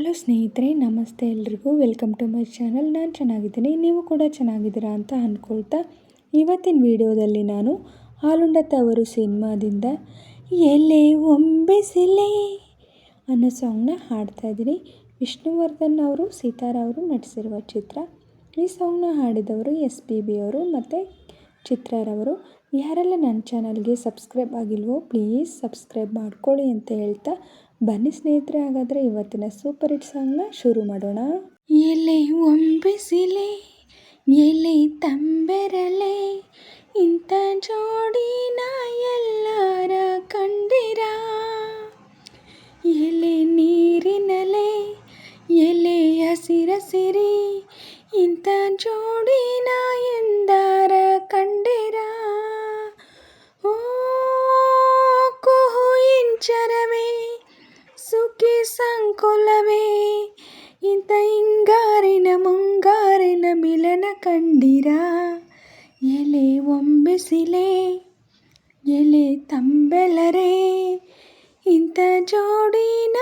Hello ಸ್ನೇಹಿತರೆ, ನಮಸ್ತೆ ಎಲ್ರಿಗೂ. Welcome to my channel. ನಾನು ಚೆನ್ನಾಗಿದ್ದೀನಿ, ನೀವು ಕೂಡ ಚೆನ್ನಾಗಿದ್ದೀರಾ ಅಂತ ಅಂದ್ಕೊಳ್ತಾ ಇವತ್ತಿನ ವಿಡಿಯೋದಲ್ಲಿ ನಾನು ಹಾಲುಂಡ ತವರು ಸಿನಿಮಾದಿಂದ ಎಲೆ ಒಂಬೆಸಿಲೆ ಅನ್ನೋ ಸಾಂಗ್ನ ಹಾಡ್ತಾಯಿದ್ದೀನಿ. ವಿಷ್ಣುವರ್ಧನ್ ಅವರು, ಸೀತಾರ ಅವರು ನಟಿಸಿರುವ ಚಿತ್ರ. ಈ ಸಾಂಗ್ನ ಹಾಡಿದವರು SPB ಅವರು ಮತ್ತು ಚಿತ್ರರವರು. ಯಾರೆಲ್ಲ ನನ್ನ ಚಾನಲ್ಗೆ ಸಬ್ಸ್ಕ್ರೈಬ್ ಆಗಿಲ್ವೋ ಪ್ಲೀಸ್ ಸಬ್ಸ್ಕ್ರೈಬ್ ಮಾಡ್ಕೊಳ್ಳಿ ಅಂತ ಹೇಳ್ತಾ ಬನ್ನಿ ಸ್ನೇಹಿತರೆ, ಹಾಗಾದರೆ ಇವತ್ತಿನ ಸೂಪರ್ ಹಿಟ್ ಸಾಂಗ್ನ ಶುರು ಮಾಡೋಣ. ಎಲೆ ಒಂಬೆಸಿಲೆ ಎಲೆ ತಂಬೆರಲೆ ಇಂಥ ಜೋಡಿನ ಎಲ್ಲಾರ ಕಂಡಿರ, ಎಲೆ ನೀರಿನಲೆ ಎಲೆ ಹಸಿರಸಿರಿ ಇಂಥ ಜೋಡಿನ ಎಂದಾರ ಕಂಡಿರ. ಓ ಕುಹು ಇಂಚರವೇ ಸುಖಿ ಸಂಕುಲವೇ ಇಂಥ ಹಿಂಗಾರಿನ ಮುಂಗಾರಿನ ಮಿಲನ ಕಂಡಿರ, ಎಲೆ ಒಂಬೆಸಿಲೆ ಎಲೆ ತಂಬೆಲರೆ ಇಂಥ ಜೋಡಿನ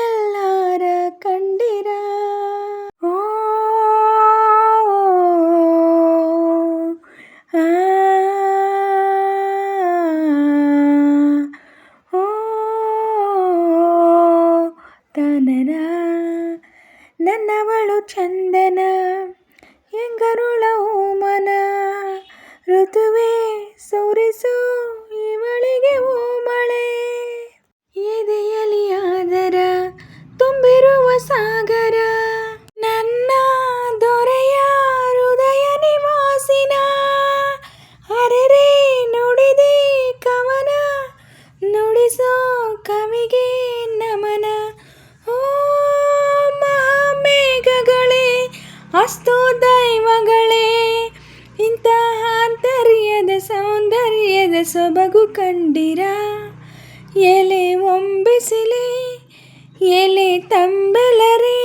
ಎಲ್ಲಾರ ಕಂಡಿರ. ಓ ತನನ ನನ್ನವಳು ಚಂದನ ಹೆಂಗರುಳ ಓಮನ ಋತುವೆ ಸೋರಿಸು ಇವಳಿಗೆ ಓಮಳೆ, ಎದೆಯಲಿ ಆದರ ತುಂಬಿರುವ ಸಾಗರ ನನ್ನ ದೊರೆಯ ಹೃದಯ ನಿವಾಸಿನ, ಅರೆರೆ ನುಡಿದಿ ಕವನ ನುಡಿಸೋ ಕವಿಗೆ ನಮನ. ಓ ಮಹಾಮೇಘಗಳೇ ಅಸ್ತು ದೈವಗಳೇ ಇಂಥ ಆಂತರ್ಯದ ಸೌಂದರ್ಯದ ಸೊಬಗು ಕಂಡಿರ, ಎಲೆ ಒಂಬೆಸಿಲೆ ಎಲೆ ತಂಬೆಲರೆ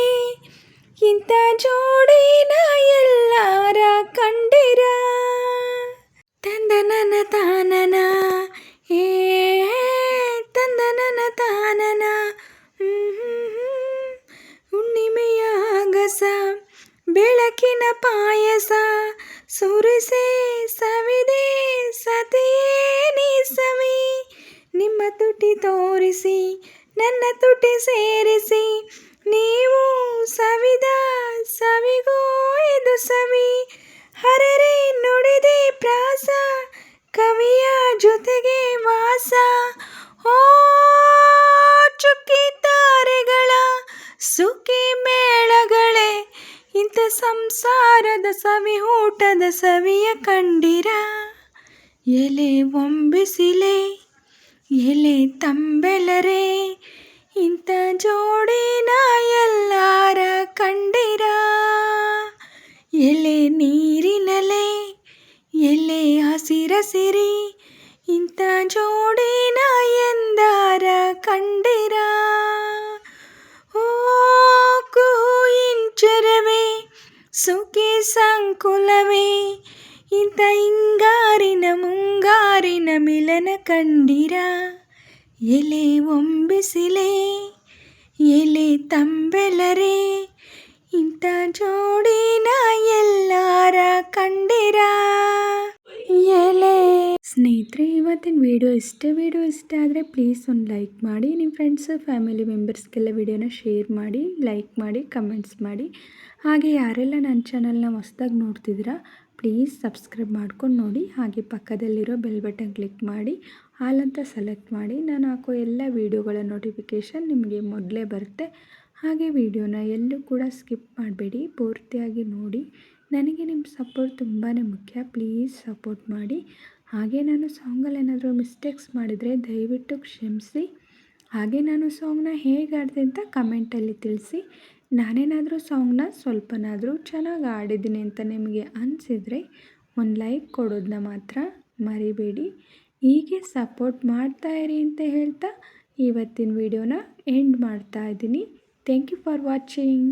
ಇಂಥ ಜೋಡಿನ ಎಲ್ಲಾರ ಕಂಡಿರ. ತಂದನನ ತಾನನ ಏ ತಂದನನ ತಾನನ ಹುಣ್ಣಿಮೆಯ ಆಗಸ ಬೆಳಕಿನ ಪಾಯಸ ಸುರಿಸೆ ಸವಿದೆ ಸತಿಯೇ ನೀ ಸವಿ, ನಿಮ್ಮ ತುಟಿ ತೋರಿಸಿ ನನ್ನ ತುಟಿ ಸೇರಿಸಿ ನೀವು ಸವಿದ ಸವಿಗೂ ಇದು ಸವಿ, ಹರರೆ ನುಡಿದೆ ಪ್ರಾಸ ಕವಿಯ ಜೊತೆಗೆ ವಾಸ. ಓ ಚುಕ್ಕಿ ತಾರೆಗಳ ಸುಖಿ ಮೇಳಗಳೇ ಇಂಥ ಸಂಸಾರದ ಸವಿ ಊಟದ ಸವಿಯ ಕಂಡಿರ, ಎಲೆ ಒಂಬೆಸಿಲೆ ಎಲೆ ತಂಬೆಲರೆ ಇಂಥ ಜೋಡಿನ ಎಲ್ಲಾರ ಕಂಡಿರ, ಎಲೆ ನೀರಿನಲೆ ಎಲೆ ಹಸಿರಸಿರಿ ಇಂಥ ಜೋಡಿನ ಎಂದಾರ ಕಂಡಿರ. ಓ ಕುಹು ಇಂಚರವೇ ಸುಖಿ ಸಂಕುಲವೇ ಇಂಥ ಹಿಂಗಾರಿನ ಮುಂಗಾರಿನ ಮಿಲನ ಕಂಡಿರ, ಎಲೆ ಒಂಬೆಸಿಲೆ ಎಲೆ ತಂಬೆಲರೆ ಇಂಥ ಜೋಡಿನ ಎಲ್ಲಾರ ಕಂಡಿರ, ಎಲೆ. ಸ್ನೇಹಿತರೆ, ಇವತ್ತಿನ ವಿಡಿಯೋ ಇಷ್ಟ ಆದರೆ ಪ್ಲೀಸ್ ಒಂದು ಲೈಕ್ ಮಾಡಿ, ನಿಮ್ಮ ಫ್ರೆಂಡ್ಸ್ ಫ್ಯಾಮಿಲಿ ಮೆಂಬರ್ಸ್ಗೆಲ್ಲ ವಿಡಿಯೋನ ಶೇರ್ ಮಾಡಿ, ಲೈಕ್ ಮಾಡಿ, ಕಮೆಂಟ್ಸ್ ಮಾಡಿ. ಹಾಗೆ ಯಾರೆಲ್ಲ ನನ್ನ ಚಾನಲ್ನ ಹೊಸ್ದಾಗಿ ನೋಡ್ತಿದ್ದೀರಾ ಪ್ಲೀಸ್ ಸಬ್ಸ್ಕ್ರೈಬ್ ಮಾಡ್ಕೊಂಡು ನೋಡಿ. ಹಾಗೆ ಪಕ್ಕದಲ್ಲಿರೋ ಬೆಲ್ ಬಟನ್ ಕ್ಲಿಕ್ ಮಾಡಿ ಆಲ್ ಅಂತ ಸೆಲೆಕ್ಟ್ ಮಾಡಿ. ನಾನು ಹಾಕೋ ಎಲ್ಲ ವೀಡಿಯೋಗಳ ನೋಟಿಫಿಕೇಷನ್ ನಿಮಗೆ ಮೊದಲೇ ಬರುತ್ತೆ. ಹಾಗೆ ವಿಡಿಯೋನ ಎಲ್ಲೂ ಕೂಡ ಸ್ಕಿಪ್ ಮಾಡಬೇಡಿ, ಪೂರ್ತಿಯಾಗಿ ನೋಡಿ. ನನಗೆ ನಿಮ್ಮ ಸಪೋರ್ಟ್ ತುಂಬಾ ಮುಖ್ಯ, ಪ್ಲೀಸ್ ಸಪೋರ್ಟ್ ಮಾಡಿ. ಹಾಗೆ ನಾನು ಸಾಂಗಲ್ಲಿ ಏನಾದರೂ ಮಿಸ್ಟೇಕ್ಸ್ ಮಾಡಿದರೆ ದಯವಿಟ್ಟು ಕ್ಷಮಿಸಿ. ಹಾಗೆ ನಾನು ಸಾಂಗ್ನ ಹೇಗೆ ಆಡಿದೆ ಅಂತ ಕಮೆಂಟಲ್ಲಿ ತಿಳಿಸಿ. ನಾನೇನಾದರೂ ಸಾಂಗ್ನ ಸ್ವಲ್ಪನಾದರೂ ಚೆನ್ನಾಗಿ ಆಡಿದ್ದೀನಿ ಅಂತ ನಿಮಗೆ ಅನಿಸಿದರೆ ಒಂದು ಲೈಕ್ ಕೊಡೋದನ್ನ ಮಾತ್ರ ಮರಿಬೇಡಿ. ಹೀಗೆ ಸಪೋರ್ಟ್ ಮಾಡ್ತಾಯಿರಿ ಅಂತ ಹೇಳ್ತಾ ಇವತ್ತಿನ ವಿಡಿಯೋನ ಎಂಡ್ ಮಾಡ್ತಾ ಇದ್ದೀನಿ. Thank you for watching.